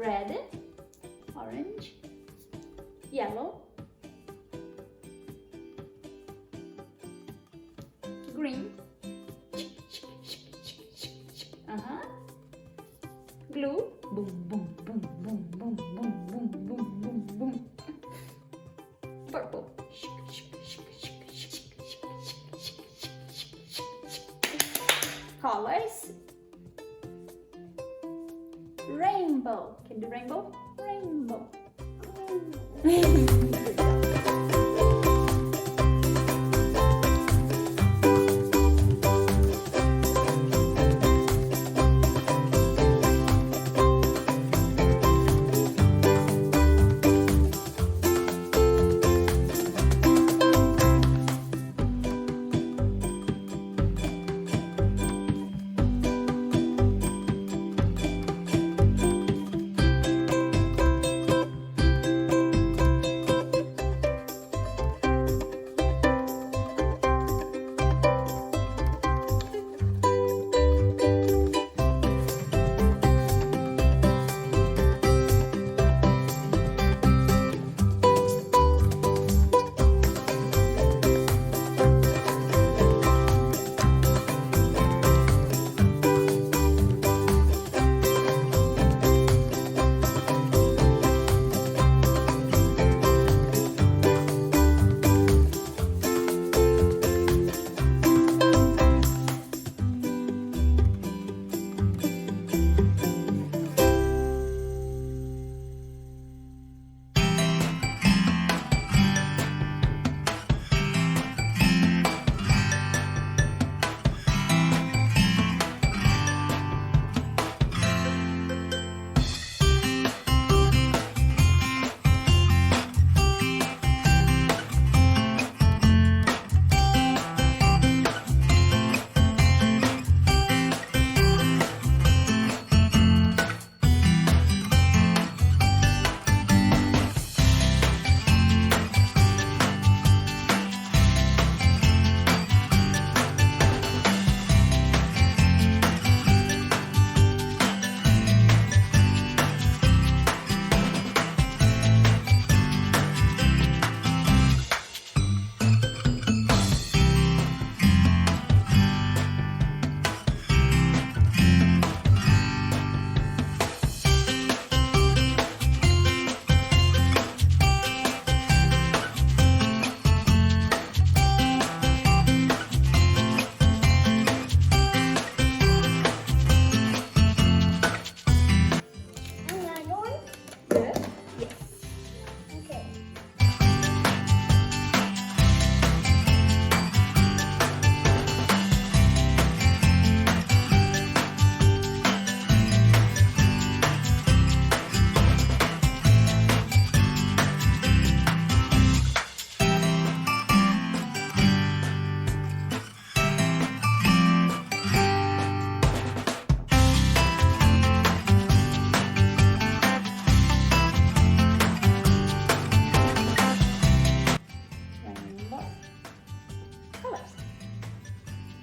red, orange, yellow, green, glue, boom, boom, boom, boom, boom, boom, boom, boom, boom, boom, purple, colors, rainbow. Can you do rainbow? Rainbow. Good job.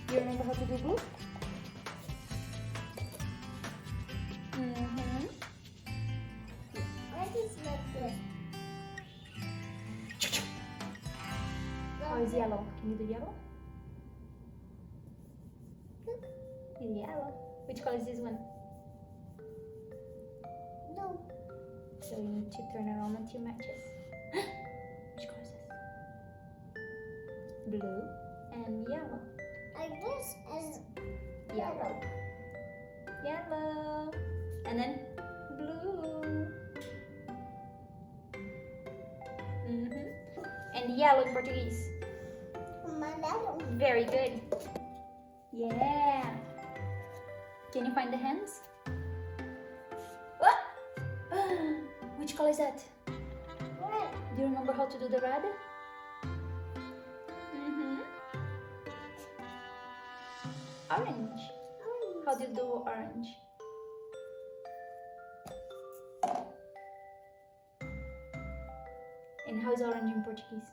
Do you remember how to do blue? What is this? How is yellow? Can you do yellow? Yellow. Which color is this one? No. So you need to turn around until matches. Which color is this? Blue and yellow. Like this is Yellow. Yellow. And then blue. And yellow in Portuguese. Amarelo. Very good. Yeah. Can you find the hands? What? Which color is that? Red. Do you remember how to do the red? Orange. How do you do orange? And how is orange in Portuguese?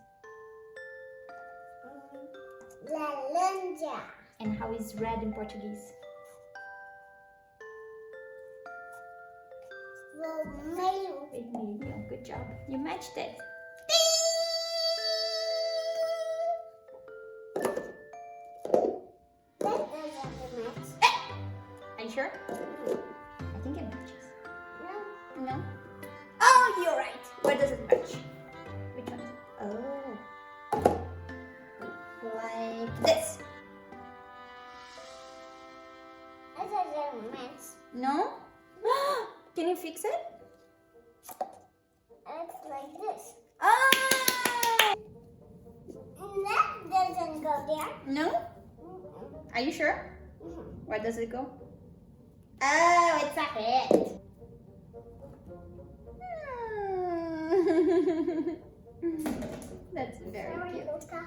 Laranja. And how is red in Portuguese? Vermelho. Vermelho. Good job. You matched it. That doesn't match. Are you sure? I think it matches. No. No? Oh, you're right. Where does it match? Which one? Oh. Like this. That doesn't match. No? Can you fix it? It's like this. Oh! That doesn't go there. No? Are you sure? Mhm. Where does it go? Oh, it's a head. That's very Sorry, cute. Luca.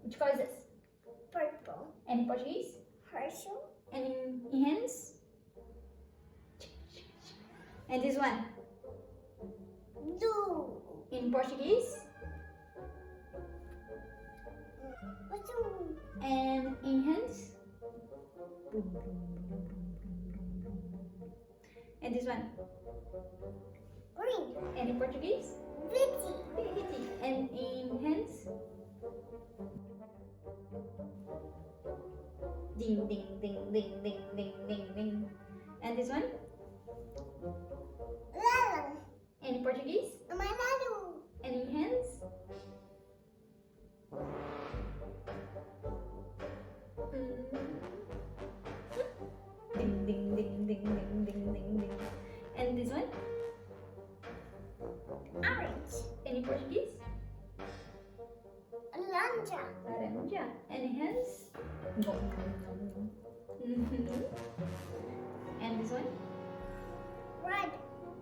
Which color is this? Purple. And in Portuguese? Herschel. And in hands? And this one? Blue. In Portuguese? What's the And in hands? And this one? green? And in Portuguese? Pretty. And in hands? Ding, ding, ding, ding, ding, ding, ding, ding. And this one? Lalo. And in Portuguese? Amarelo. And in hands? Ding, ding, ding, ding, ding, ding, ding, ding. And this one? Orange. And in Portuguese? Laranja. Laranja. And in hands? And this one? Red.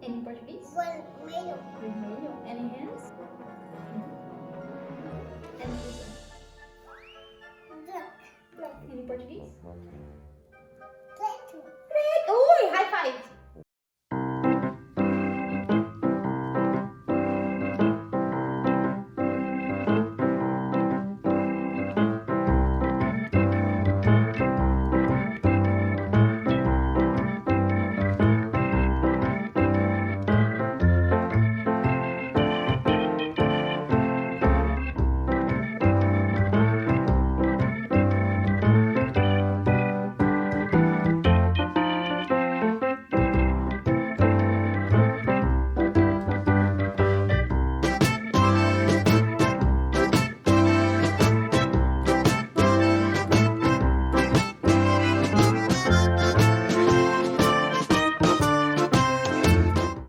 And in Portuguese? Vermelho. Vermelho. And in hands? And this one? Black. And in Portuguese?